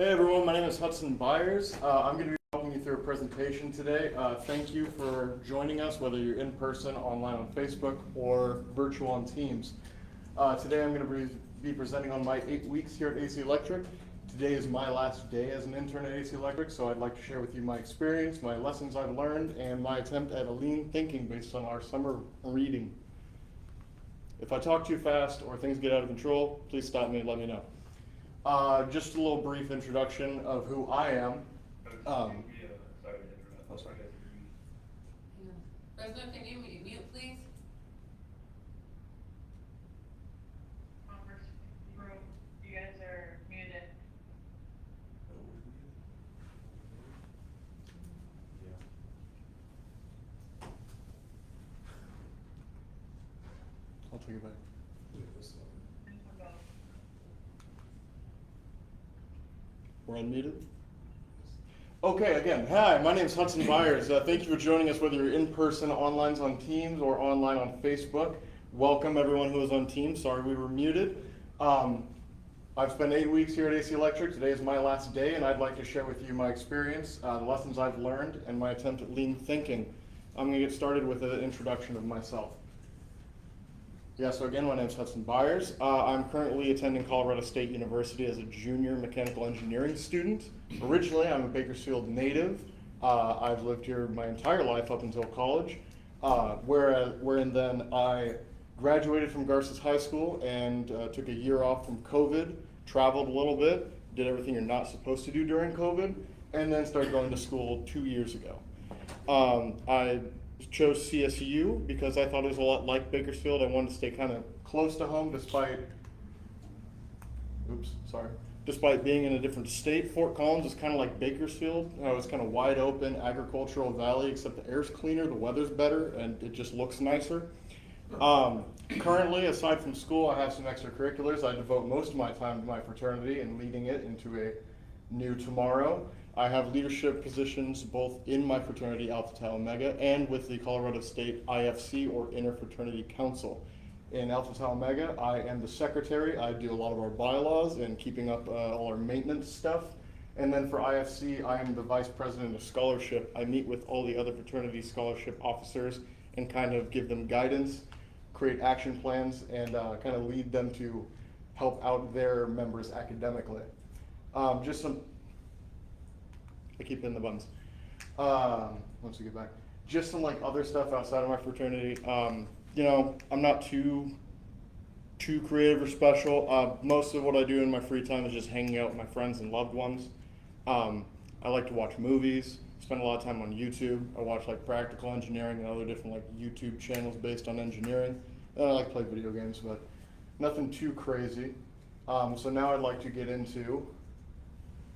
Hey everyone, my name is Hudson Byers. I'm going to be walking you through a presentation today. Thank you for joining us, whether you're in person, online on Facebook, or virtual on Teams. Today I'm going to be presenting on my 8 weeks here at AC Electric. Today is my last day as an intern at AC Electric, so I'd like to share with you my experience, my lessons I've learned, and my attempt at a lean thinking based on our summer reading. If I talk too fast or things get out of control, please stop me and let me know. Just a little brief introduction of who I am. Oh, sorry. President, can you mute, please? Conference room, you guys are muted. I'll take it back. We're unmuted? Okay, again, hi, my name is Hudson Byers. Thank you for joining us, whether you're in person, online on Teams, or online on Facebook. Welcome everyone who is on Teams. Sorry we were muted. I've spent 8 weeks here at AC Electric. Today is my last day, and I'd like to share with you my experience, the lessons I've learned, and my attempt at lean thinking. I'm going to get started with an introduction of myself. Yeah, so again, my name is Hudson Byers. I'm currently attending Colorado State University as a junior mechanical engineering student. Originally, I'm a Bakersfield native. I've lived here my entire life up until college, wherein then I graduated from Garces High School and took a year off from COVID, traveled a little bit, did everything you're not supposed to do during COVID, and then started going to school 2 years ago. I chose CSU because I thought it was a lot like Bakersfield. I wanted to stay kind of close to home despite being in a different state. Fort Collins is kind of like Bakersfield. It's kind of wide open, agricultural valley, except the air's cleaner, the weather's better, and it just looks nicer. Currently, aside from school, I have some extracurriculars. I devote most of my time to my fraternity and leading it into a new tomorrow. I have leadership positions both in my fraternity, Alpha Tau Omega, and with the Colorado State IFC, or Interfraternity Council. In Alpha Tau Omega, I am the secretary. I do a lot of our bylaws and keeping up all our maintenance stuff. And then for IFC, I am the vice president of scholarship. I meet with all the other fraternity scholarship officers and kind of give them guidance, create action plans, and kind of lead them to help out their members academically. I keep hitting the buttons. Once we get back, just some like other stuff outside of my fraternity. I'm not too creative or special. Most of what I do in my free time is just hanging out with my friends and loved ones. I like to watch movies. Spend a lot of time on YouTube. I watch like practical engineering and other different like YouTube channels based on engineering. And I like to play video games, but nothing too crazy. So now I'd like to get into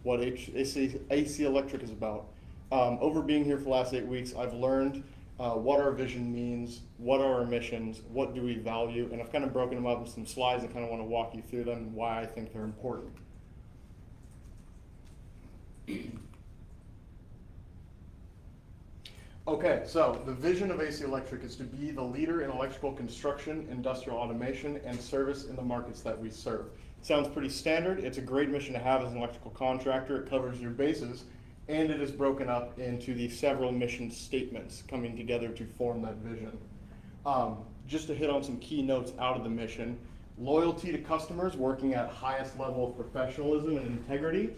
what AC Electric is about. Over being here for the last 8 weeks, I've learned what our vision means, what are our missions, what do we value, and I've kind of broken them up in some slides and kind of want to walk you through them and why I think they're important. Okay, so the vision of AC Electric is to be the leader in electrical construction, industrial automation, and service in the markets that we serve. Sounds pretty standard. It's a great mission to have as an electrical contractor. It covers your bases, and it is broken up into the several mission statements coming together to form that vision. Just to hit on some key notes out of the mission: loyalty to customers, working at highest level of professionalism and integrity,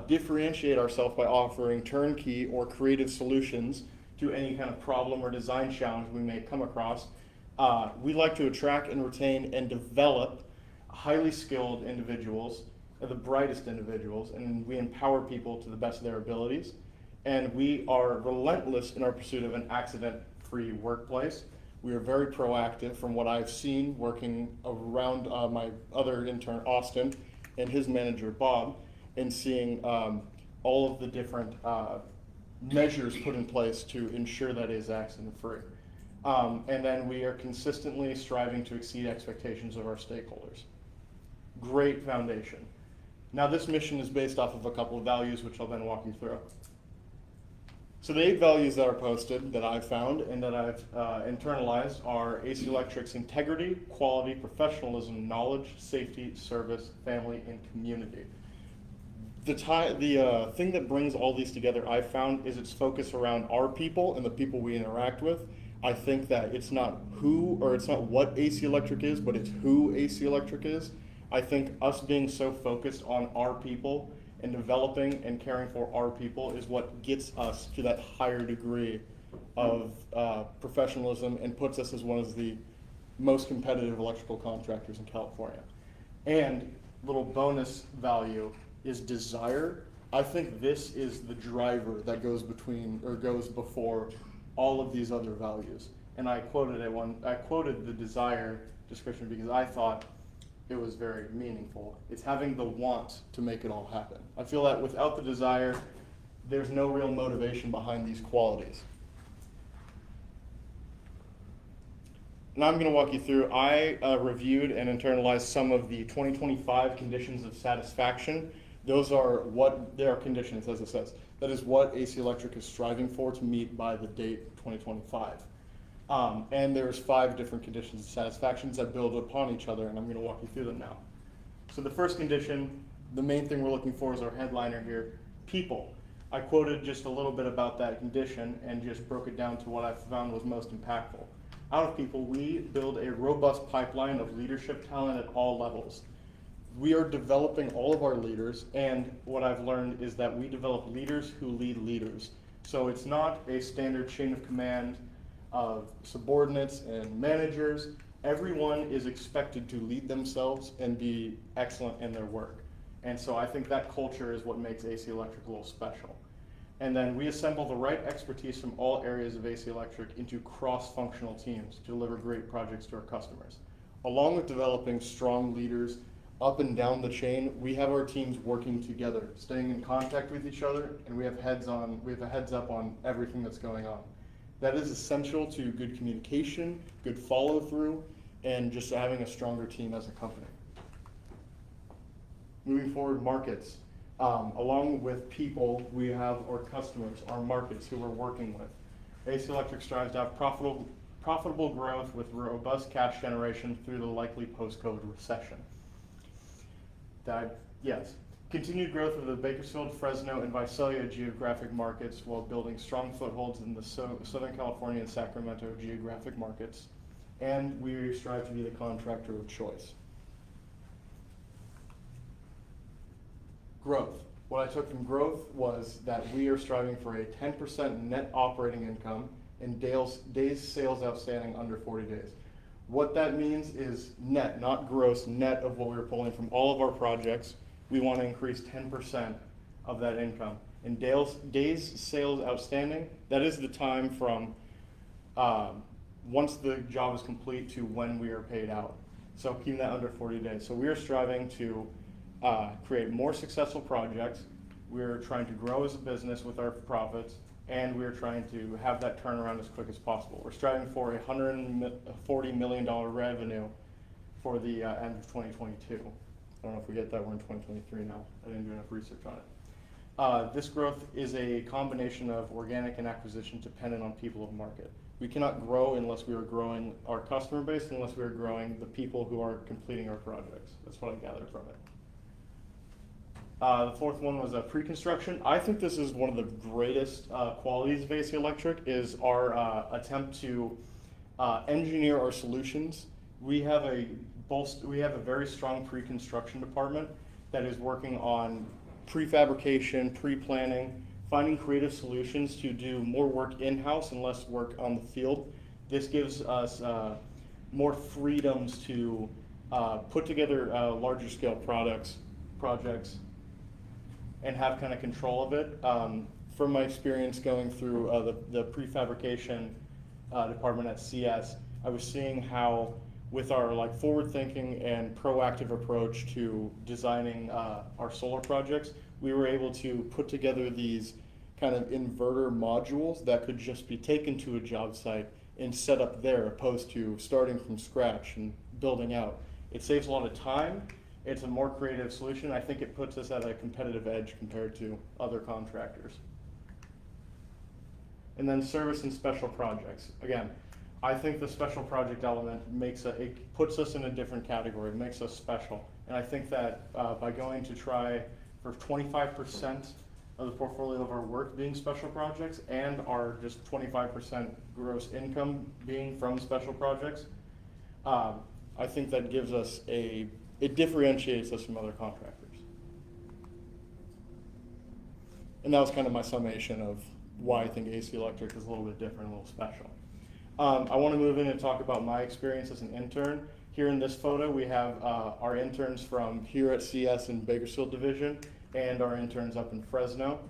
differentiate ourselves by offering turnkey or creative solutions to any kind of problem or design challenge we may come across. We like to attract and retain and develop highly skilled individuals, the brightest individuals, and we empower people to the best of their abilities. And we are relentless in our pursuit of an accident-free workplace. We are very proactive from what I've seen working around my other intern, Austin, and his manager, Bob, and seeing all of the different measures put in place to ensure that it is accident-free. And then we are consistently striving to exceed expectations of our stakeholders. Great foundation. Now this mission is based off of a couple of values, which I'll then walk you through. So the 8 values that are posted that I've found and that I've internalized are AC Electric's integrity, quality, professionalism, knowledge, safety, service, family, and community. The thing that brings all these together, I've found, is its focus around our people and the people we interact with. I think that it's not who or it's not what AC Electric is, but it's who AC Electric is. I think us being so focused on our people and developing and caring for our people is what gets us to that higher degree of professionalism and puts us as one of the most competitive electrical contractors in California. And little bonus value is desire. I think this is the driver that goes between or goes before all of these other values. And I quoted the desire description because I thought it was very meaningful. It's having the want to make it all happen. I feel that without the desire, there's no real motivation behind these qualities. Now I'm going to walk you through, I reviewed and internalized some of the 2025 conditions of satisfaction. Those are what they are conditions, as it says. That is what AC Electric is striving for to meet by the date 2025. And there's 5 different conditions of satisfactions that build upon each other, and I'm going to walk you through them now. So the first condition, the main thing we're looking for is our headliner here, people. I quoted just a little bit about that condition and just broke it down to what I found was most impactful. Out of people, we build a robust pipeline of leadership talent at all levels. We are developing all of our leaders, and what I've learned is that we develop leaders who lead leaders. So it's not a standard chain of command of subordinates and managers. Everyone is expected to lead themselves and be excellent in their work. And so I think that culture is what makes AC Electric a little special. And then we assemble the right expertise from all areas of AC Electric into cross-functional teams to deliver great projects to our customers. Along with developing strong leaders up and down the chain, we have our teams working together, staying in contact with each other, and we have a heads up on everything that's going on. That is essential to good communication, good follow-through, and just having a stronger team as a company. Moving forward, markets. Along with people, we have our customers, our markets who we're working with. AC Electric strives to have profitable growth with robust cash generation through the likely post-COVID recession. Yes. Continued growth of the Bakersfield, Fresno, and Visalia geographic markets while building strong footholds in the Southern California and Sacramento geographic markets. And we strive to be the contractor of choice. Growth. What I took from growth was that we are striving for a 10% net operating income and days sales outstanding under 40 days. What that means is net, not gross, net of what we were pulling from all of our projects. We want to increase 10% of that income. And days sales outstanding, that is the time from once the job is complete to when we are paid out. So keeping that under 40 days. So we are striving to create more successful projects. We're trying to grow as a business with our profits, and we're trying to have that turnaround as quick as possible. We're striving for $140 million revenue for the end of 2022. I don't know if we get that, we're in 2023 now. I didn't do enough research on it. This growth is a combination of organic and acquisition dependent on people of market. We cannot grow unless we are growing our customer base, unless we are growing the people who are completing our projects. That's what I gathered from it. The fourth one was pre-construction. I think this is one of the greatest qualities of AC Electric is our attempt to engineer our solutions. We have a very strong pre-construction department that is working on prefabrication, pre-planning, finding creative solutions to do more work in-house and less work on the field. This gives us more freedoms to put together larger scale projects and have kind of control of it. From my experience going through the prefabrication department at CS, I was seeing how with our forward thinking and proactive approach to designing our solar projects, we were able to put together these kind of inverter modules that could just be taken to a job site and set up there, opposed to starting from scratch and building out. It saves a lot of time. It's a more creative solution. I think it puts us at a competitive edge compared to other contractors. And then service and special projects. Again, I think the special project element it puts us in a different category, it makes us special. And I think that by going to try for 25% of the portfolio of our work being special projects and our just 25% gross income being from special projects. I think that gives us it differentiates us from other contractors. And that was kind of my summation of why I think AC Electric is a little bit different, a little special. I want to move in and talk about my experience as an intern. Here in this photo, we have our interns from here at CS in Bakersfield Division and our interns up in Fresno.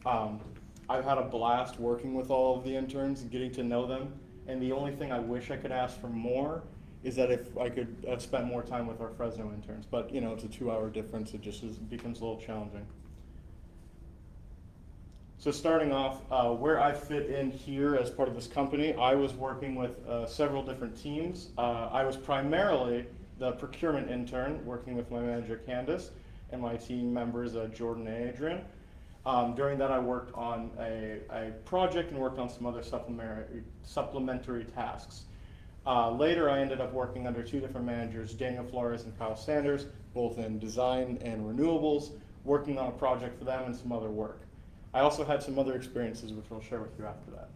I've had a blast working with all of the interns and getting to know them. And the only thing I wish I could ask for more is that if I could have spent more time with our Fresno interns. But, you know, it's a 2-hour difference. It just becomes a little challenging. So starting off, where I fit in here as part of this company, I was working with several different teams. I was primarily the procurement intern, working with my manager Candace and my team members Jordan and Adrian. During that, I worked on a project and worked on some other supplementary tasks. Later, I ended up working under 2 different managers, Daniel Flores and Kyle Sanders, both in design and renewables, working on a project for them and some other work. I also had some other experiences, which I'll share with you after that.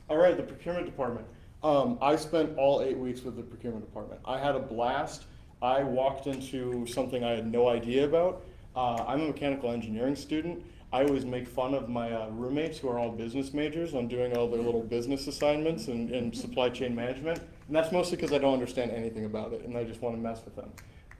All right, the procurement department. I spent all 8 weeks with the procurement department. I had a blast. I walked into something I had no idea about. I'm a mechanical engineering student. I always make fun of my roommates who are all business majors on doing all their little business assignments and supply chain management. And that's mostly because I don't understand anything about it and I just want to mess with them.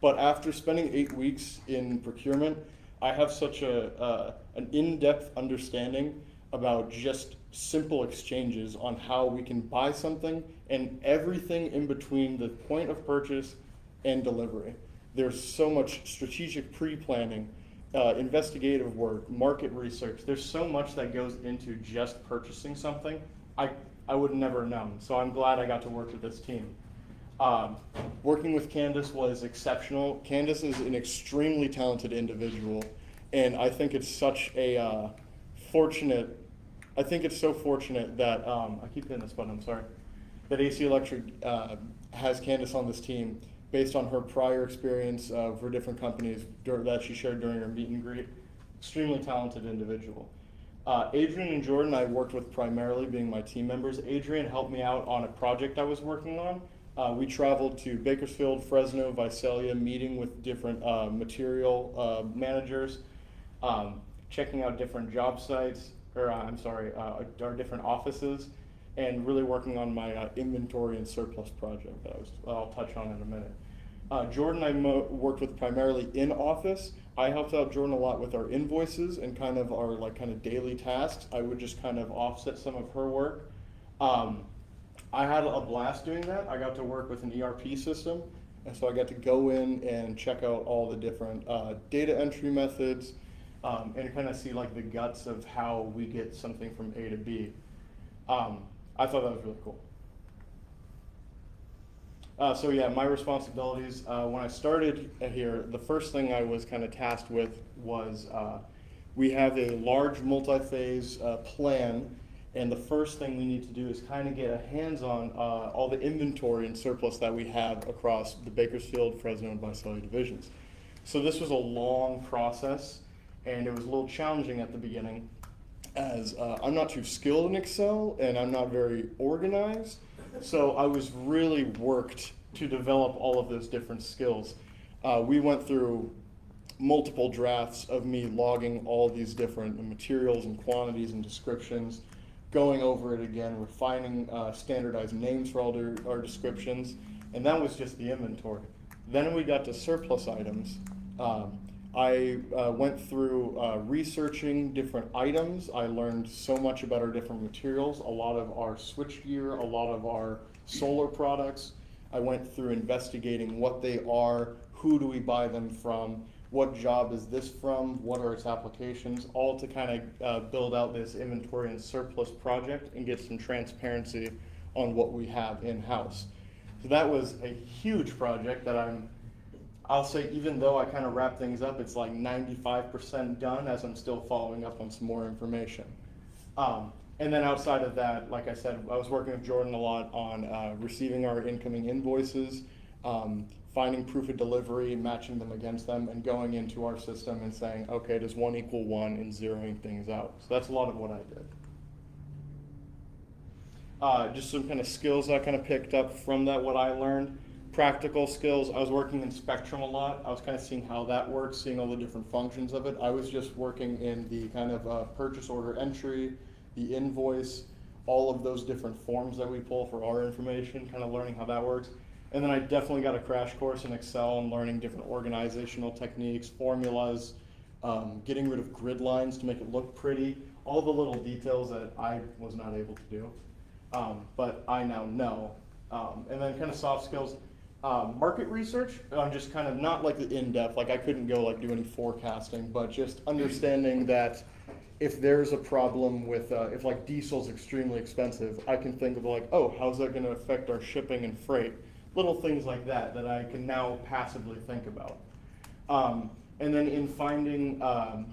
But after spending 8 weeks in procurement, I have such an in-depth understanding about just simple exchanges on how we can buy something and everything in between the point of purchase and delivery. There's so much strategic pre-planning, investigative work, market research. There's so much that goes into just purchasing something. I would never have known. So I'm glad I got to work with this team. Working with Candace was exceptional. Candace is an extremely talented individual, and I think it's such a fortunate. I think it's so fortunate that I keep hitting this button. I'm sorry. That AC Electric has Candace on this team based on her prior experience for different companies that she shared during her meet and greet. Extremely talented individual. Adrian and Jordan I worked with primarily being my team members. Adrian helped me out on a project I was working on. We traveled to Bakersfield, Fresno, Visalia, meeting with different material managers, checking out different job sites, our different offices, and really working on my inventory and surplus project that I'll touch on in a minute. Jordan I worked with primarily in office. I helped out Jordan a lot with our invoices and kind of our daily tasks. I would just kind of offset some of her work. I had a blast doing that. I got to work with an ERP system, and so I got to go in and check out all the different data entry methods and kind of see the guts of how we get something from A to B. I thought that was really cool. So yeah, my responsibilities, when I started here, the first thing I was kind of tasked with was we have a large multi-phase plan. And the first thing we need to do is kind of get a hands on all the inventory and surplus that we have across the Bakersfield, Fresno, and Visalia divisions. So this was a long process, and it was a little challenging at the beginning, as I'm not too skilled in Excel, and I'm not very organized. So I was really worked to develop all of those different skills. We went through multiple drafts of me logging all these different materials and quantities and descriptions, going over it again, refining standardized names for all our descriptions, and that was just the inventory. Then we got to surplus items. I went through researching different items. I learned so much about our different materials, a lot of our switchgear, a lot of our solar products. I went through investigating what they are, who do we buy them from, what job is this from, what are its applications, all to kind of build out this inventory and surplus project and get some transparency on what we have in-house. So that was a huge project that I'll say, even though I kind of wrap things up, it's 95% done as I'm still following up on some more information. And then outside of that, like I said, I was working with Jordan a lot on receiving our incoming invoices, finding proof of delivery, matching them against them, and going into our system and saying, okay, does 1 equal 1, and zeroing things out. So that's a lot of what I did. Just some kind of skills I kind of picked up from that, what I learned. Practical skills, I was working in Spectrum a lot. I was kind of seeing how that works, seeing all the different functions of it. I was just working in the kind of purchase order entry, the invoice, all of those different forms that we pull for our information, kind of learning how that works. And then I definitely got a crash course in Excel and learning different organizational techniques, formulas, getting rid of grid lines to make it look pretty, all the little details that I was not able to do, but I now know. And then kind of soft skills, market research, just kind of not like the in-depth, like I couldn't go like do any forecasting, but just understanding that if there's a problem with, if like diesel's extremely expensive, I can think of like, oh, how's that gonna affect our shipping and freight? Little things like that that I can now passively think about. And then in finding,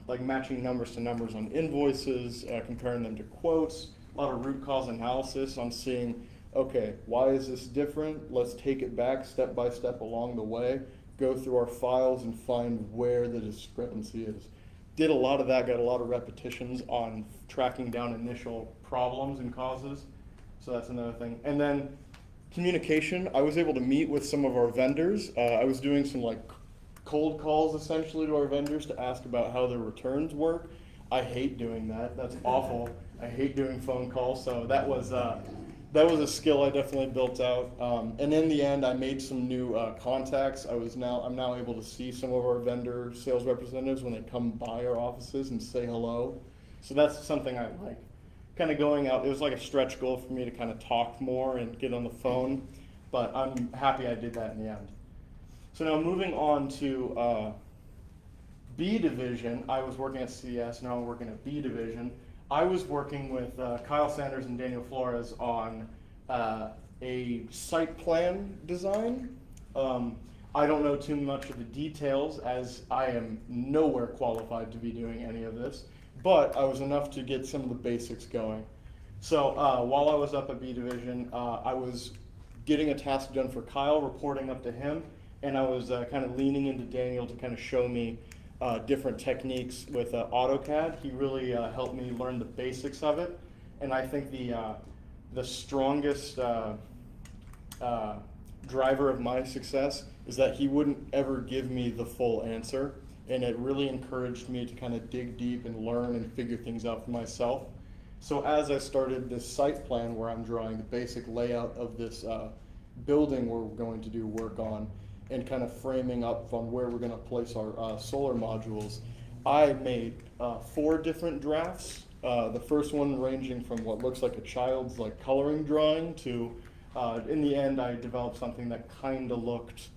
like matching numbers to numbers on invoices, comparing them to quotes, a lot of root cause analysis on seeing, okay, why is this different? Let's take it back step by step along the way, go through our files and find where the discrepancy is. Did a lot of that, got a lot of repetitions on tracking down initial problems and causes. So that's another thing. And then communication, I was able to meet with some of our vendors. I was doing some like cold calls essentially to our vendors to ask about how their returns work. I hate doing that, that's awful. I hate doing phone calls, so that was a skill I definitely built out. And in the end, I made some new contacts. I'm now able to see some of our vendor sales representatives when they come by our offices and say hello. So that's something I like. Kind of going out, it was like a stretch goal for me to kind of talk more and get on the phone, but I'm happy I did that in the end. So now moving on to B division, I was working at CS, now I'm working at B division. I was working with Kyle Sanders and Daniel Flores on a site plan design. I don't know too much of the details as I am nowhere qualified to be doing any of this, but I was enough to get some of the basics going. So while I was up at B division, I was getting a task done for Kyle, reporting up to him, and I was kind of leaning into Daniel to kind of show me different techniques with AutoCAD. He really helped me learn the basics of it, and I think the strongest driver of my success is that he wouldn't ever give me the full answer, and it really encouraged me to kind of dig deep and learn and figure things out for myself. So as I started this site plan where I'm drawing the basic layout of this building we're going to do work on, and kind of framing up on where we're going to place our solar modules, I made 4 different drafts. The first one ranging from what looks like a child's like coloring drawing to, in the end, I developed something that kind of looked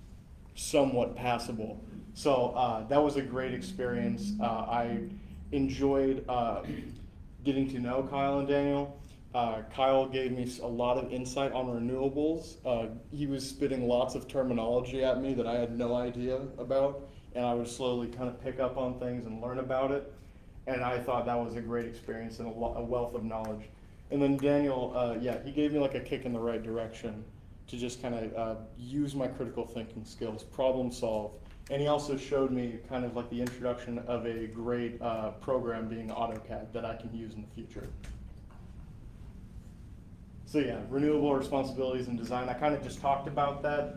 somewhat passable. So that was a great experience. I enjoyed getting to know Kyle and Daniel. Kyle gave me a lot of insight on renewables. He was spitting lots of terminology at me that I had no idea about, and I would slowly kind of pick up on things and learn about it. And I thought that was a great experience and a wealth of knowledge. And then Daniel, yeah, he gave me like a kick in the right direction to just kind of use my critical thinking skills, problem solve. And he also showed me kind of like the introduction of a great program being AutoCAD that I can use in the future. So yeah, renewable responsibilities and design. I kind of just talked about that,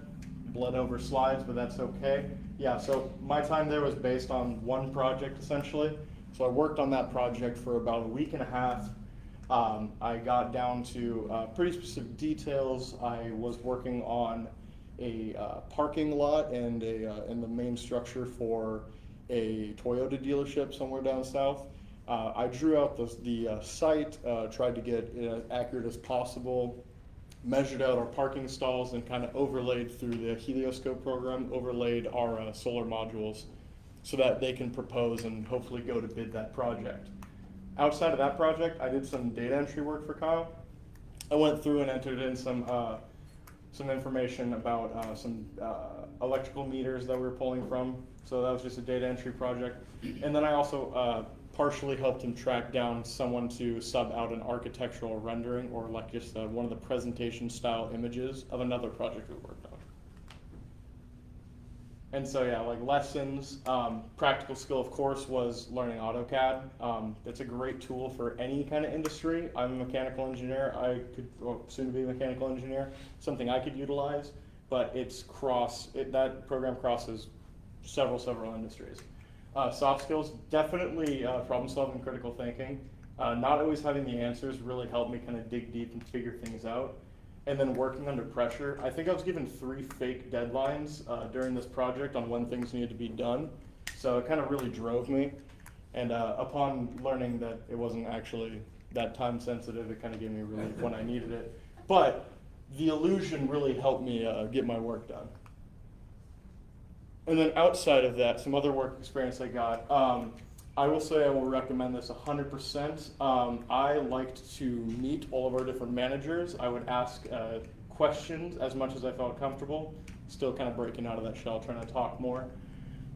bled over slides, but that's okay. Yeah, so my time there was based on one project essentially. So I worked on that project for about a week and a half. I got down to pretty specific details. I was working on a parking lot and the main structure for a Toyota dealership somewhere down south. I drew out the site, tried to get it as accurate as possible, measured out our parking stalls, and kind of overlaid through the helioscope program, overlaid our solar modules so that they can propose and hopefully go to bid that project. Outside of that project, I did some data entry work for Kyle. I went through and entered in some information about some electrical meters that we were pulling from. So that was just a data entry project. And then I also partially helped him track down someone to sub out an architectural rendering or like just one of the presentation style images of another project we worked on. And so yeah, like lessons, practical skill of course was learning AutoCAD. It's a great tool for any kind of industry. I'm a mechanical engineer. I could soon to be a mechanical engineer, something I could utilize, but that program crosses several industries. Soft skills, definitely problem solving, critical thinking. Not always having the answers really helped me kind of dig deep and figure things out. And then working under pressure. I think I was given 3 fake deadlines during this project on when things needed to be done. So it kind of really drove me. And upon learning that it wasn't actually that time sensitive, it kind of gave me relief when I needed it. But the illusion really helped me get my work done. And then outside of that, some other work experience I got. I will say I will recommend this 100%. I liked to meet all of our different managers. I would ask questions as much as I felt comfortable. Still kind of breaking out of that shell, trying to talk more.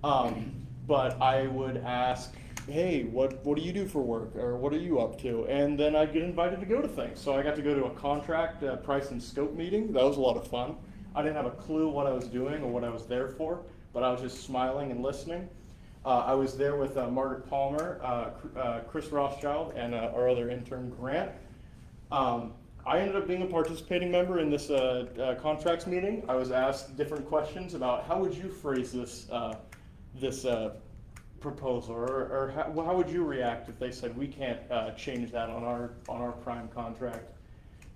But I would ask, hey, what do you do for work? Or what are you up to? And then I'd get invited to go to things. So I got to go to a contract price and scope meeting. That was a lot of fun. I didn't have a clue what I was doing or what I was there for, but I was just smiling and listening. I was there with Margaret Palmer, Chris Rothschild, and our other intern, Grant. I ended up being a participating member in this contracts meeting. I was asked different questions about how would you phrase this proposal, or how would you react if they said we can't change that on our prime contract.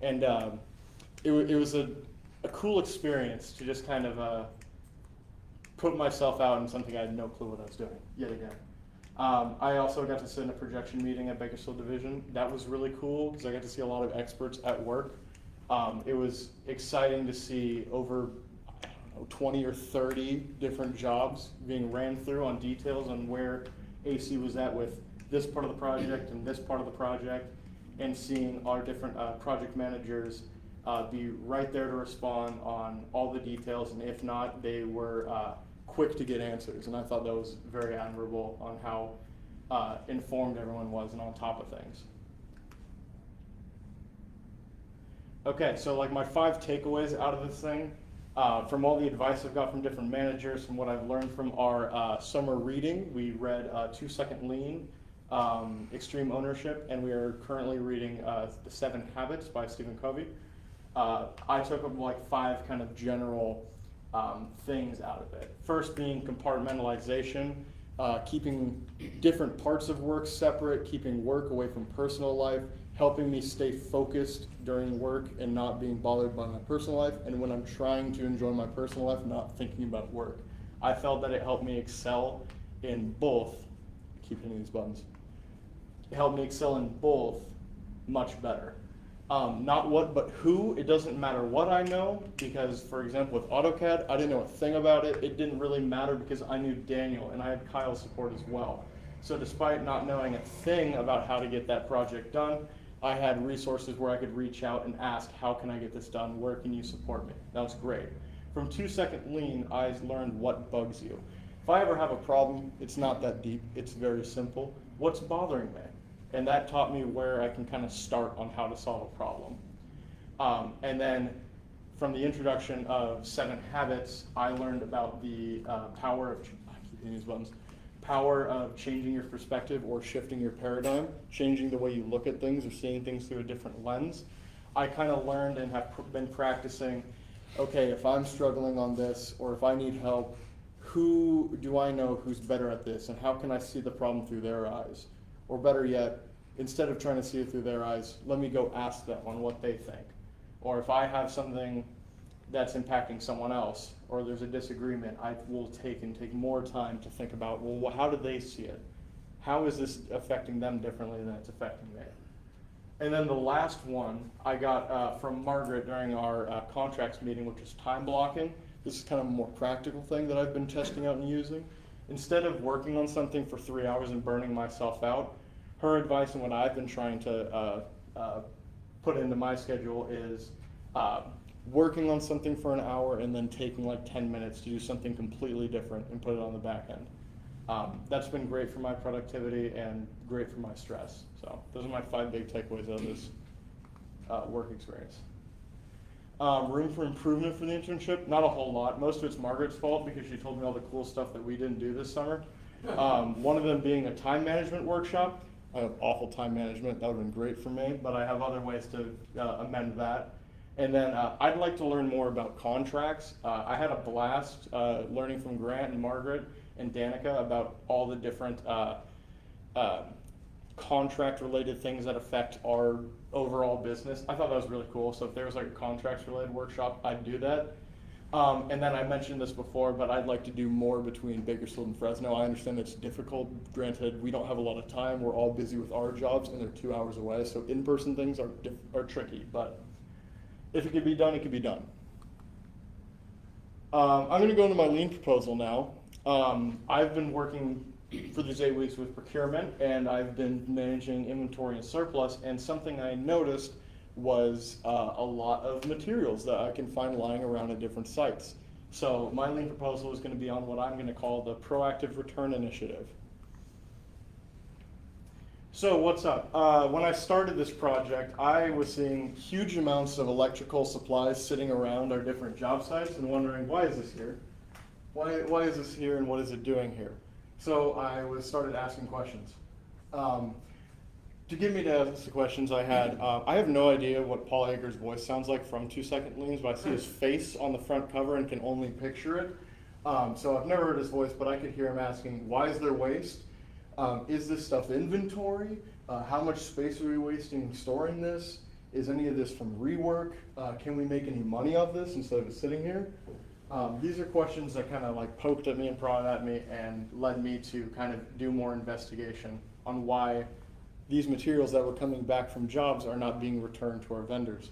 And it was a cool experience to just kind of put myself out in something I had no clue what I was doing, yet again. I also got to sit in a projection meeting at Bakersfield Division. That was really cool because I got to see a lot of experts at work. It was exciting to see over, 20 or 30 different jobs being ran through on details on where AC was at with this part of the project and this part of the project, and seeing our different project managers be right there to respond on all the details, and if not, they were quick to get answers, and I thought that was very admirable on how informed everyone was and on top of things. Okay, so like my 5 takeaways out of this thing, from all the advice I've got from different managers, from what I've learned from our summer reading, we read 2 Second Lean, Extreme Ownership, and we are currently reading The 7 Habits by Stephen Covey. I took like 5 kind of general things out of it. First being compartmentalization, keeping different parts of work separate, keeping work away from personal life, helping me stay focused during work and not being bothered by my personal life, and when I'm trying to enjoy my personal life, not thinking about work. I felt that it helped me excel in both. I keep hitting these buttons. It helped me excel in both much better. Not what, but who. It doesn't matter what I know, because, for example, with AutoCAD, I didn't know a thing about it. It didn't really matter because I knew Daniel, and I had Kyle's support as well. So despite not knowing a thing about how to get that project done, I had resources where I could reach out and ask, how can I get this done? Where can you support me? That was great. From 2 Second Lean, I learned what bugs you. If I ever have a problem, it's not that deep. It's very simple. What's bothering me? And that taught me where I can kind of start on how to solve a problem. And then from the introduction of 7 Habits, I learned about the power of changing your perspective or shifting your paradigm, changing the way you look at things or seeing things through a different lens. I kind of learned and have been practicing, okay, if I'm struggling on this or if I need help, who do I know who's better at this, and how can I see the problem through their eyes? Or better yet, instead of trying to see it through their eyes, let me go ask them on what they think. Or if I have something that's impacting someone else, or there's a disagreement, I will take more time to think about, well, how do they see it? How is this affecting them differently than it's affecting me? And then the last one I got from Margaret during our contracts meeting, which is time blocking. This is kind of a more practical thing that I've been testing out and using. Instead of working on something for 3 hours and burning myself out, her advice and what I've been trying to put into my schedule is working on something for an hour and then taking like 10 minutes to do something completely different and put it on the back end. That's been great for my productivity and great for my stress. So those are my 5 big takeaways out of this work experience. Room for improvement for the internship, not a whole lot. Most of it's Margaret's fault because she told me all the cool stuff that we didn't do this summer. One of them being a time management workshop. I have awful time management, that would have been great for me, but I have other ways to amend that. And then I'd like to learn more about contracts. I had a blast learning from Grant and Margaret and Danica about all the different contract-related things that affect our overall business. I thought that was really cool. So if there was like a contracts-related workshop, I'd do that. And then I mentioned this before, but I'd like to do more between Bakersfield and Fresno. I understand it's difficult. Granted, we don't have a lot of time. We're all busy with our jobs, and they're 2 hours away. So in-person things are tricky, but if it could be done, it could be done. I'm going to go into my lien proposal now. I've been working for these 8 weeks with procurement, and I've been managing inventory and surplus, and something I noticed was a lot of materials that I can find lying around at different sites. So my lien proposal is going to be on what I'm going to call the Proactive Return Initiative. So what's up? When I started this project, I was seeing huge amounts of electrical supplies sitting around our different job sites and wondering, why is this here? Why is this here and what is it doing here? So I started asking questions. To get me to ask the questions I have no idea what Paul Ager's voice sounds like from 2 Second Liens, but I see his face on the front cover and can only picture it. So I've never heard his voice, but I could hear him asking, why is there waste? Is this stuff inventory? How much space are we wasting storing this? Is any of this from rework? Can we make any money off this instead of it sitting here? These are questions that kind of like poked at me and prodded at me and led me to kind of do more investigation on why these materials that were coming back from jobs are not being returned to our vendors.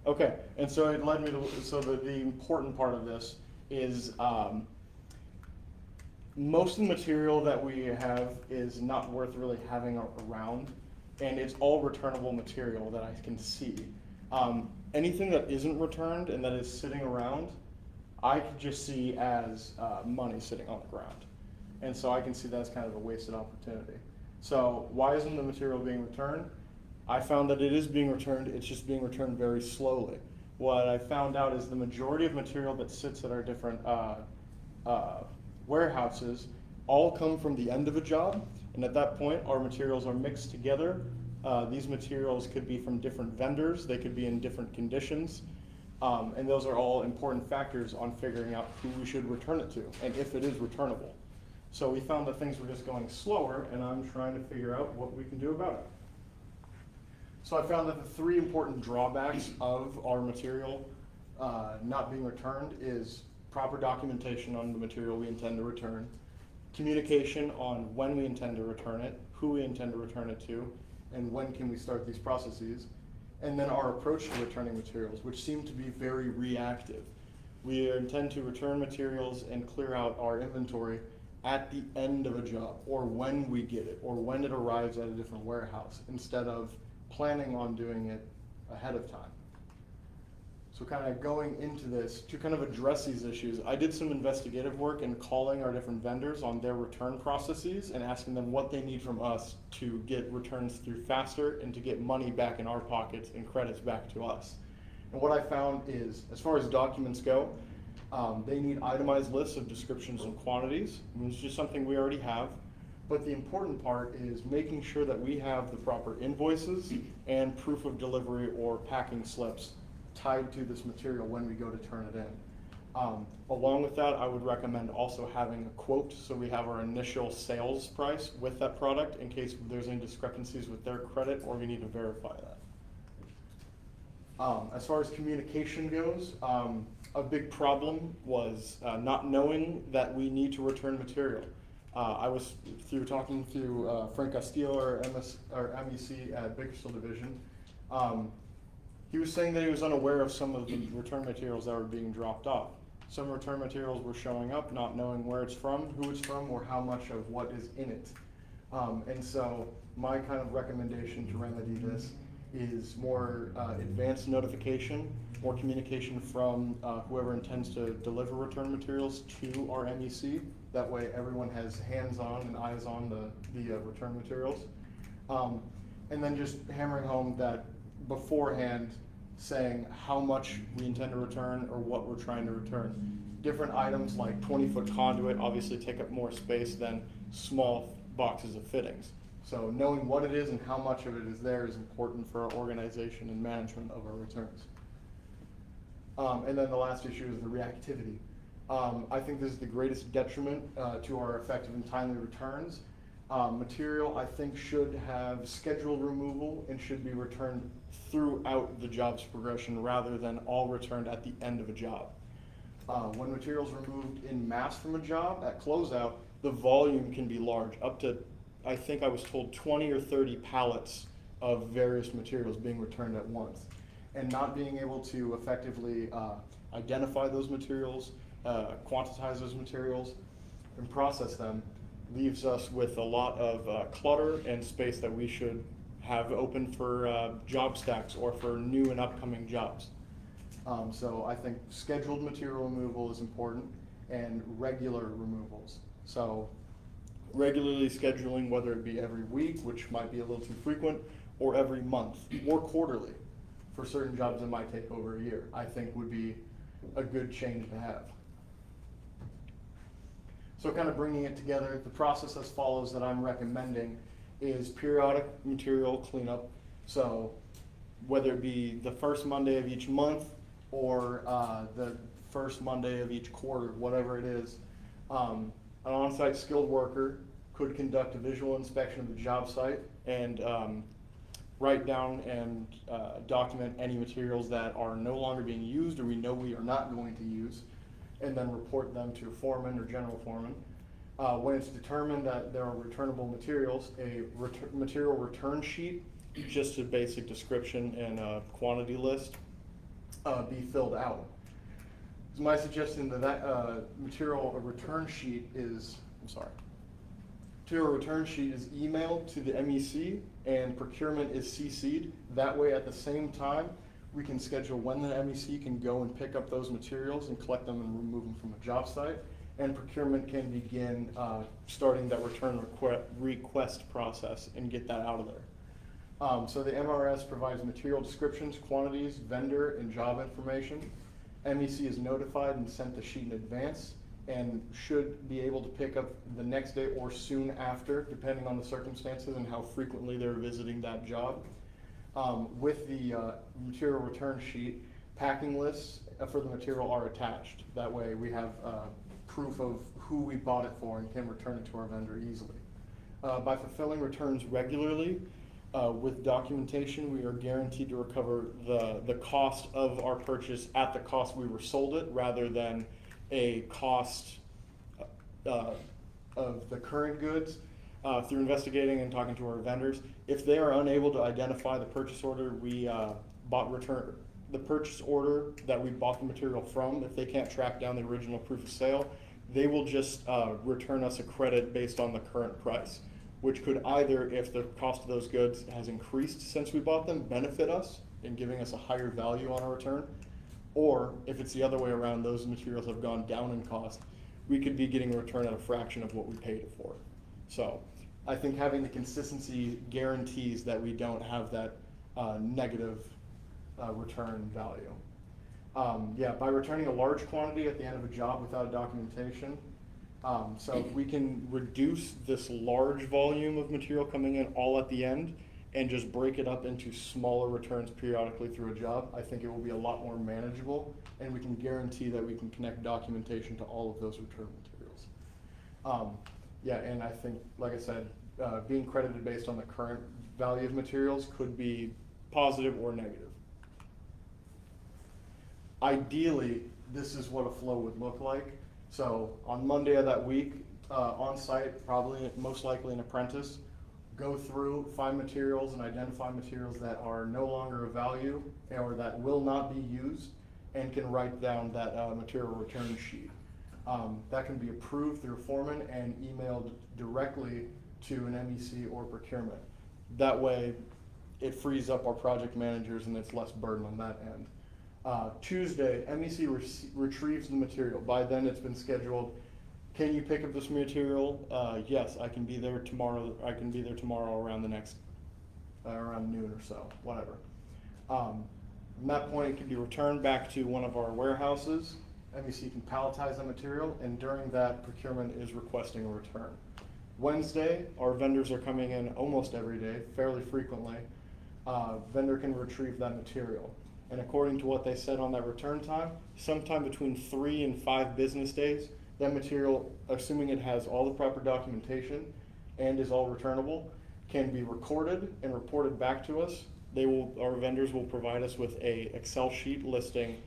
Okay, and so it led me to, so the important part of this is most of the material that we have is not worth really having around, and it's all returnable material that I can see. Anything that isn't returned and that is sitting around, I could just see as money sitting on the ground. And so I can see that as kind of a wasted opportunity. So why isn't the material being returned? I found that it is being returned, it's just being returned very slowly. What I found out is the majority of material that sits at our different warehouses all come from the end of a job, and at that point our materials are mixed together. These materials could be from different vendors, they could be in different conditions, and those are all important factors on figuring out who we should return it to, and if it is returnable. So we found that things were just going slower, and I'm trying to figure out what we can do about it. So I found that the 3 important drawbacks of our material not being returned is proper documentation on the material we intend to return, communication on when we intend to return it, who we intend to return it to, and when can we start these processes, and then our approach to returning materials, which seem to be very reactive. We intend to return materials and clear out our inventory at the end of a job, or when we get it, or when it arrives at a different warehouse, instead of planning on doing it ahead of time. So kind of going into this, to kind of address these issues, I did some investigative work in calling our different vendors on their return processes and asking them what they need from us to get returns through faster and to get money back in our pockets and credits back to us. And what I found is, as far as documents go, they need itemized lists of descriptions and quantities. I mean, it's just something we already have. But the important part is making sure that we have the proper invoices and proof of delivery or packing slips tied to this material when we go to turn it in. Along with that, I would recommend also having a quote, so we have our initial sales price with that product in case there's any discrepancies with their credit or we need to verify that. As far as communication goes, a big problem was not knowing that we need to return material. I was talking to Frank Castillo, our MEC at Bakersfield Division. He was saying that he was unaware of some of the return materials that were being dropped off. Some return materials were showing up, not knowing where it's from, who it's from, or how much of what is in it. And so my kind of recommendation to remedy this is more advanced notification, more communication from whoever intends to deliver return materials to our MEC. That way everyone has hands-on and eyes on the return materials. And then just hammering home that beforehand, saying how much we intend to return or what we're trying to return. Different items like 20-foot conduit obviously take up more space than small boxes of fittings. So knowing what it is and how much of it is there is important for our organization and management of our returns. And then the last issue is the reactivity. I think this is the greatest detriment to our effective and timely returns. Material, I think, should have scheduled removal and should be returned throughout the job's progression rather than all returned at the end of a job. When materials removed in mass from a job at closeout, the volume can be large, up to, I think I was told, 20 or 30 pallets of various materials being returned at once. And not being able to effectively identify those materials, quantize those materials, and process them leaves us with a lot of clutter and space that we should have open for job stacks or for new and upcoming jobs. So I think scheduled material removal is important and regular removals. So regularly scheduling, whether it be every week, which might be a little too frequent, or every month, or quarterly. For certain jobs that might take over a year, I think would be a good change to have. So kind of bringing it together, the process as follows that I'm recommending is periodic material cleanup. So whether it be the first Monday of each month or the first Monday of each quarter, whatever it is, an on-site skilled worker could conduct a visual inspection of the job site and write down and document any materials that are no longer being used or we know we are not going to use, and then report them to a foreman or general foreman. When it's determined that there are returnable materials, a material return sheet, just a basic description and a quantity list, be filled out. So my suggestion that material return sheet is, material return sheet is emailed to the MEC and procurement is CC'd. That way at the same time, we can schedule when the MEC can go and pick up those materials and collect them and remove them from a job site. And procurement can begin starting that return request process and get that out of there. So the MRS provides material descriptions, quantities, vendor, and job information. MEC is notified and sent the sheet in advance and should be able to pick up the next day or soon after, depending on the circumstances and how frequently they're visiting that job. With the material return sheet, packing lists for the material are attached. That way we have proof of who we bought it for and can return it to our vendor easily. By fulfilling returns regularly, with documentation, we are guaranteed to recover the cost of our purchase at the cost we were sold it, rather than a cost of the current goods. Through investigating and talking to our vendors, if they are unable to identify the purchase order the purchase order that we bought the material from, if they can't track down the original proof of sale, they will just return us a credit based on the current price, which could either, if the cost of those goods has increased since we bought them, benefit us in giving us a higher value on our return, or if it's the other way around, those materials have gone down in cost, we could be getting a return at a fraction of what we paid it for. So I think having the consistency guarantees that we don't have that negative return value. By returning a large quantity at the end of a job without documentation, so if we can reduce this large volume of material coming in all at the end and just break it up into smaller returns periodically through a job, I think it will be a lot more manageable, and we can guarantee that we can connect documentation to all of those return materials. And I think, like I said, being credited based on the current value of materials could be positive or negative. Ideally, this is what a flow would look like. So on Monday of that week, on site, probably most likely an apprentice, go through, find materials and identify materials that are no longer of value or that will not be used, and can write down that material return sheet. That can be approved through a foreman and emailed directly to an MEC or procurement. That way, it frees up our project managers and it's less burden on that end. Tuesday, MEC retrieves the material. By then it's been scheduled. Can you pick up this material? Yes, I can be there tomorrow. I can be there tomorrow around around noon or so, whatever. From that point, it can be returned back to one of our warehouses. MEC can palletize that material, and during that, procurement is requesting a return. Wednesday, our vendors are coming in almost every day, fairly frequently. Vendor can retrieve that material. And according to what they said on that return time, sometime between 3 and 5 business days, that material, assuming it has all the proper documentation and is all returnable, can be recorded and reported back to us. Our vendors will provide us with a Excel sheet listing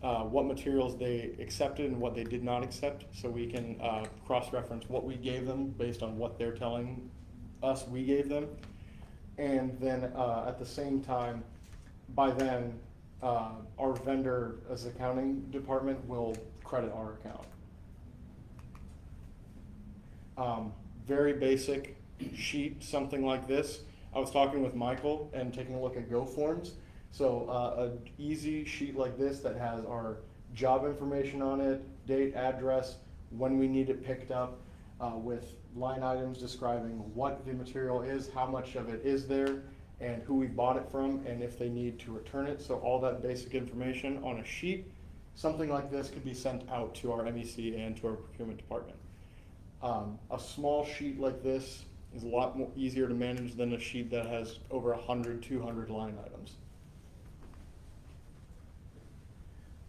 what materials they accepted and what they did not accept, so we can cross-reference what we gave them based on what they're telling us we gave them. And then at the same time, by then, our vendor, as accounting department, will credit our account. Very basic sheet, something like this. I was talking with Michael and taking a look at Go Forms. So an easy sheet like this that has our job information on it, date, address, when we need it picked up, with line items describing what the material is, how much of it is there, and who we bought it from, and if they need to return it. So all that basic information on a sheet. Something like this could be sent out to our MEC and to our procurement department. A small sheet like this is a lot more easier to manage than a sheet that has over 100, 200 line items.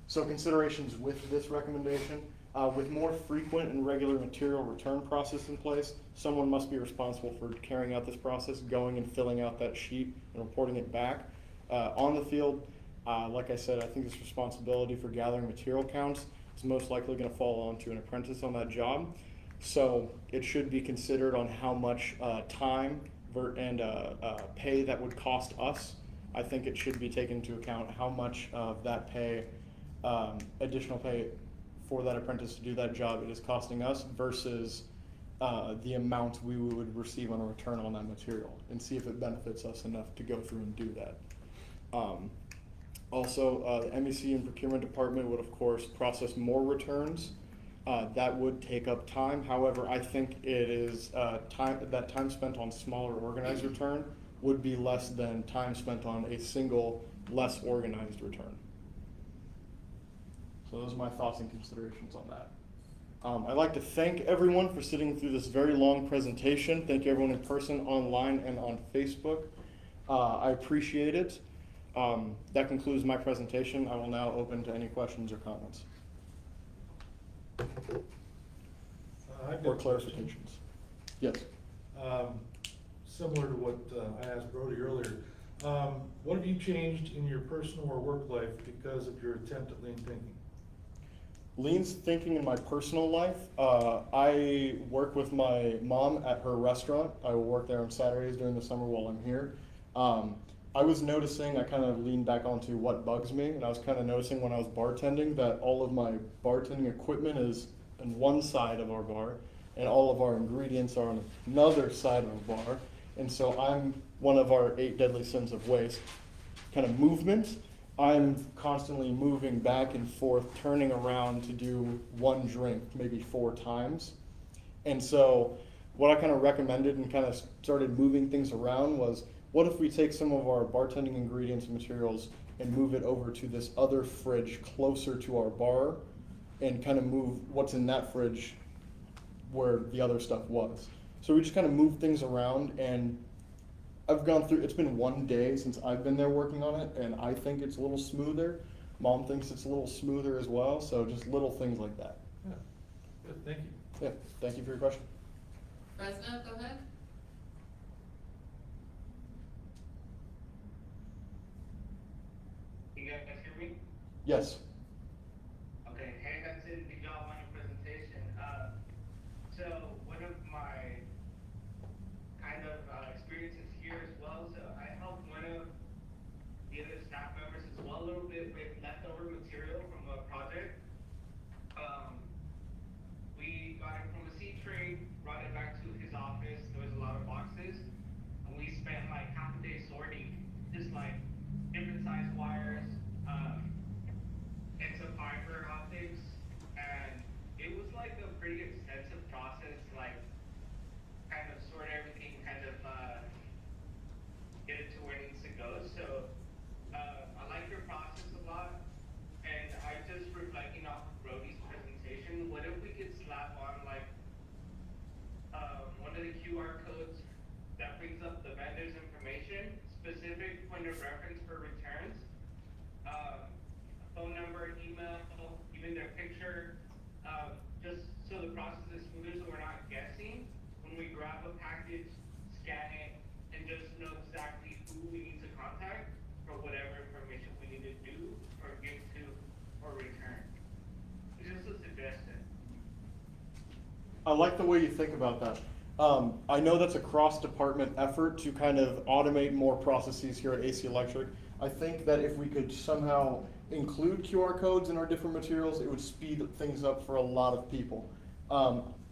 So considerations with this recommendation, with more frequent and regular material return process in place, someone must be responsible for carrying out this process, going and filling out that sheet and reporting it back. On the field, like I said, I think this responsibility for gathering material counts is most likely going to fall onto an apprentice on that job. So it should be considered on how much time and pay that would cost us. I think it should be taken into account how much of that pay, additional pay for that apprentice to do that job it is costing us versus the amount we would receive on a return on that material, and see if it benefits us enough to go through and do that. Also, the MEC and procurement department would of course process more returns. That would take up time. However, I think it is time spent on smaller organized return would be less than time spent on a single less organized return. So those are my thoughts and considerations on that. I'd like to thank everyone for sitting through this very long presentation. Thank you everyone in person, online, and on Facebook. I appreciate it. That concludes my presentation. I will now open to any questions or comments. Or clarifications. Yes. Similar to what I asked Brody earlier, what have you changed in your personal or work life because of your attempt at lean thinking? Lean thinking in my personal life, I work with my mom at her restaurant. I will work there on Saturdays during the summer while I'm here. I was noticing, I kind of leaned back onto what bugs me, and I was kind of noticing when I was bartending that all of my bartending equipment is on one side of our bar, and all of our ingredients are on another side of the bar. And so I'm one of our 8 deadly sins of waste, kind of movement. I'm constantly moving back and forth, turning around to do one drink, maybe 4 times. And so what I kind of recommended and kind of started moving things around was, what if we take some of our bartending ingredients and materials and move it over to this other fridge closer to our bar, and kind of move what's in that fridge where the other stuff was. So we just kind of moved things around, and I've gone through, it's been 1 day since I've been there working on it, and I think it's a little smoother. Mom thinks it's a little smoother as well, so just little things like that. Yeah, good, thank you. Yeah, thank you for your question. President, go ahead. You guys hear me? Yes. Okay, hey Hudson, good job on your presentation. So one of my kind of experiences here as well, so I helped one of the other staff members as well a little bit with leftover material from a project. We got it from a seed trade, brought it back to his office, there was a lot of boxes, and we spent like half a day sorting just like different size wires, and some fiber optics, and it was like a pretty extensive process, like kind of sort everything, kind of get it to where it needs to go. So I like your process a lot, and I just reflecting off of Brody's presentation. What if we could slap on like one of the QR codes that brings up the vendor's information, specific point of reference for returns, phone number, email, even their picture, just so the process is smoother, so we're not guessing when we grab a package, scan it, and just know exactly who we need to contact for whatever information we need to do or give to or return. It's just a suggestion. I like the way you think about that. I know that's a cross-department effort to kind of automate more processes here at AC Electric. I think that if we could somehow include QR codes in our different materials, it would speed things up for a lot of people.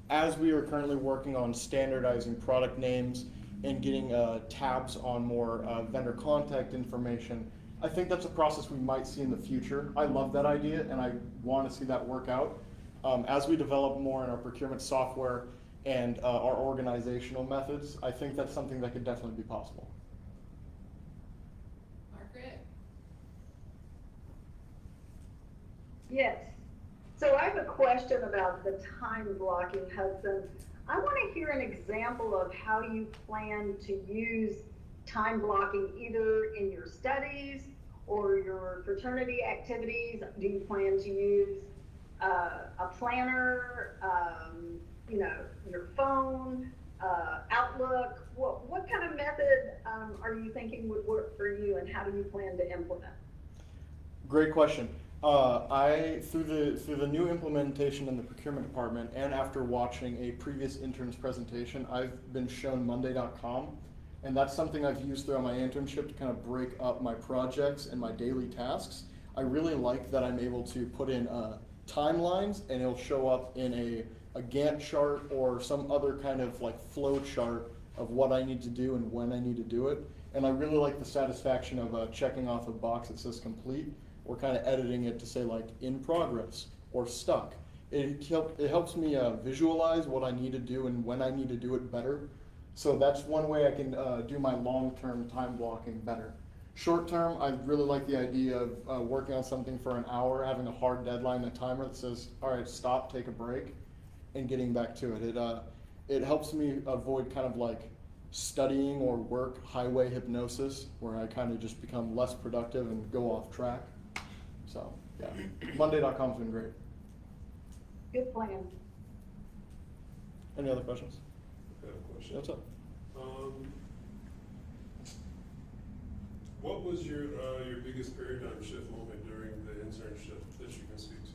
As we are currently working on standardizing product names and getting tabs on more vendor contact information, I think that's a process we might see in the future. I love that idea, and I want to see that work out. As we develop more in our procurement software and our organizational methods, I think that's something that could definitely be possible. Margaret? Yes. So I have a question about the time blocking, Hudson. I want to hear an example of how you plan to use time blocking either in your studies or your fraternity activities. Do you plan to use a planner, your phone, Outlook? What kind of method are you thinking would work for you, and how do you plan to implement? Great question. Through the new implementation in the procurement department, and after watching a previous intern's presentation, I've been shown Monday.com, and that's something I've used throughout my internship to kind of break up my projects and my daily tasks. I really like that I'm able to put in timelines, and it'll show up in a Gantt chart or some other kind of like flow chart of what I need to do and when I need to do it. And I really like the satisfaction of checking off a box that says complete, or kind of editing it to say like in progress or stuck. It helps me visualize what I need to do and when I need to do it better. So that's one way I can do my long-term time blocking better. Short term, I really like the idea of working on something for an hour, having a hard deadline, a timer that says, all right, stop, take a break, and getting back to it. It helps me avoid kind of like studying or work highway hypnosis, where I kind of just become less productive and go off track. So yeah, Monday.com's been great. Good plan. Any other questions? I have a question. What's up? What was your biggest paradigm shift moment during the internship that you can speak to?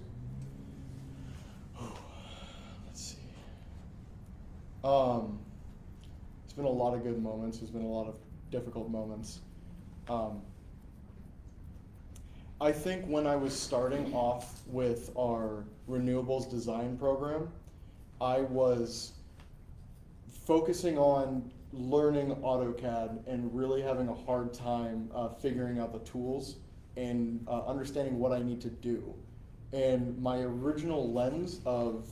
Oh, let's see. It's been a lot of good moments. There's been a lot of difficult moments. I think when I was starting off with our renewables design program, I was focusing on learning AutoCAD and really having a hard time figuring out the tools and understanding what I need to do. And my original lens of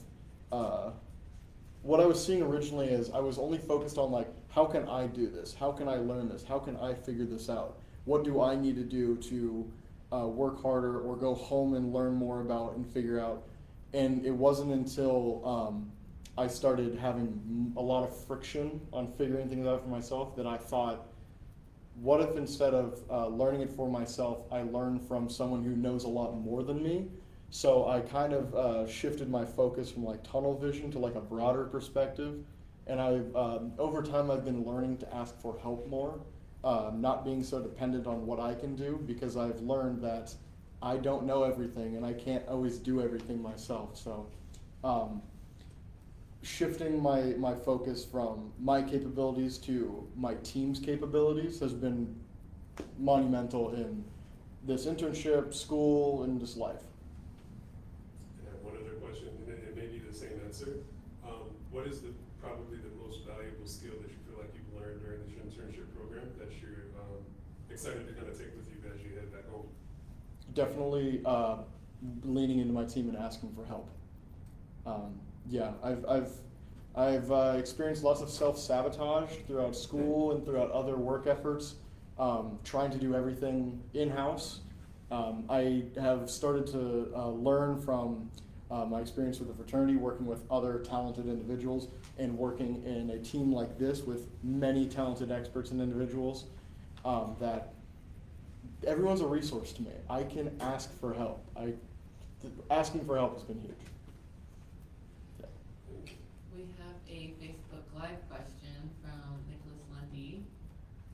what I was seeing originally is I was only focused on like, how can I do this? How can I learn this? How can I figure this out? What do I need to do to work harder or go home and learn more about and figure out? And it wasn't until I started having a lot of friction on figuring things out for myself that I thought, what if instead of learning it for myself, I learn from someone who knows a lot more than me? So I kind of shifted my focus from like tunnel vision to like a broader perspective. And over time I've been learning to ask for help more, not being so dependent on what I can do, because I've learned that I don't know everything and I can't always do everything myself. So shifting my focus from my capabilities to my team's capabilities has been monumental in this internship, school, and just life. And I have one other question, and it may be the same answer. What is probably the most valuable skill that you feel like you've learned during this internship program that you're excited to kind of take with you as you head back home? Definitely leaning into my team and asking for help. Yeah, I've experienced lots of self-sabotage throughout school and throughout other work efforts, trying to do everything in-house. I have started to learn from my experience with the fraternity, working with other talented individuals, and working in a team like this with many talented experts and individuals, that everyone's a resource to me. I can ask for help. Asking for help has been huge. Yeah. We have a Facebook Live question from Nicholas Lundy.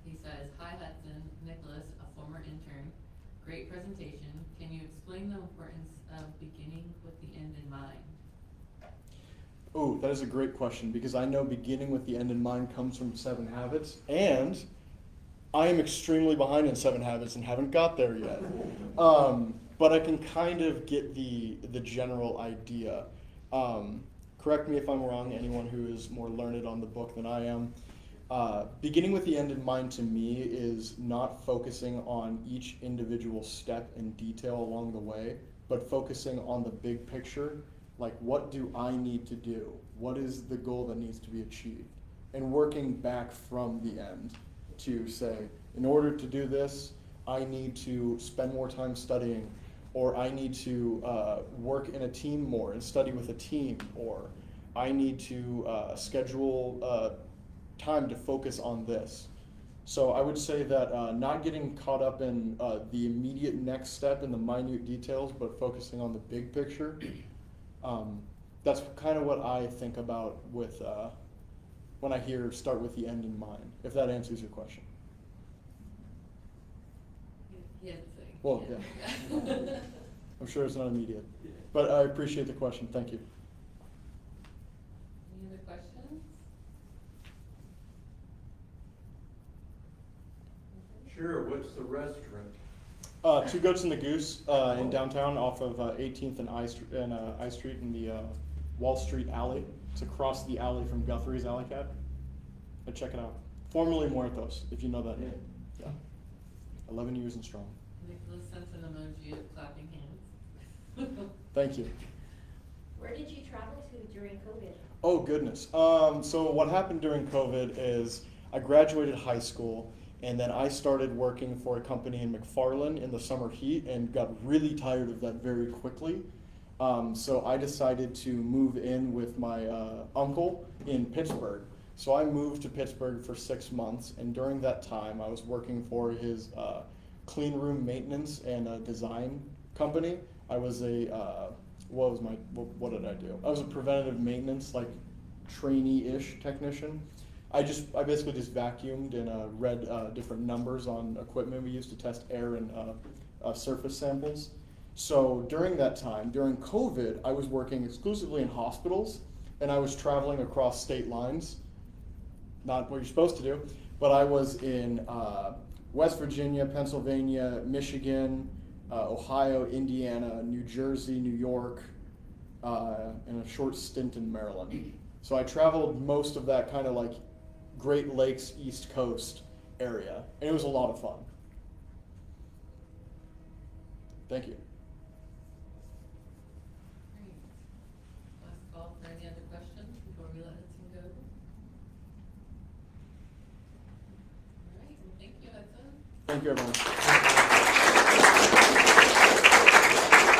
He says, "Hi Hudson, Nicholas, a former intern. Great presentation. Can you explain the importance of beginning with the end in mind?" Oh, that is a great question, because I know beginning with the end in mind comes from 7 Habits, and I am extremely behind in 7 Habits and haven't got there yet. But I can kind of get the general idea. Correct me if I'm wrong, anyone who is more learned on the book than I am. Beginning with the end in mind to me is not focusing on each individual step in detail along the way, but focusing on the big picture. Like, what do I need to do? What is the goal that needs to be achieved? And working back from the end to say, in order to do this, I need to spend more time studying, or I need to work in a team more and study with a team, or I need to schedule time to focus on this. So I would say that not getting caught up in the immediate next step and the minute details, but focusing on the big picture. That's kind of what I think about with when I hear start with the end in mind, if that answers your question. Yes. Well, yeah. I'm sure it's not immediate, but I appreciate the question. Thank you. Any other questions? Sure, what's the restaurant? 2 Goats and the Goose in downtown off of 18th and I Street in the Wall Street Alley. It's across the alley from Guthrie's Alley Cat. But check it out. Formerly Muertos, if you know that name. Yeah. 11 years and strong. Nicholas sent an emoji of clapping hands. Thank you. Where did you travel to during COVID? Oh, goodness. So what happened during COVID is I graduated high school, and then I started working for a company in McFarland in the summer heat and got really tired of that very quickly. So I decided to move in with my uncle in Pittsburgh. So I moved to Pittsburgh for 6 months, and during that time I was working for his clean room maintenance and design company. I was a, what did I do? I was a preventative maintenance, like trainee-ish technician. I basically just vacuumed and read different numbers on equipment we used to test air and surface samples. So during that time, during COVID, I was working exclusively in hospitals, and I was traveling across state lines. Not what you're supposed to do, but I was in West Virginia, Pennsylvania, Michigan, Ohio, Indiana, New Jersey, New York, and a short stint in Maryland. So I traveled most of that kind of like Great Lakes, East Coast area, and it was a lot of fun. Thank you. Great. Last call for any other questions before we let Hudson go. All right, well, thank you, Hudson. Thank you, everyone.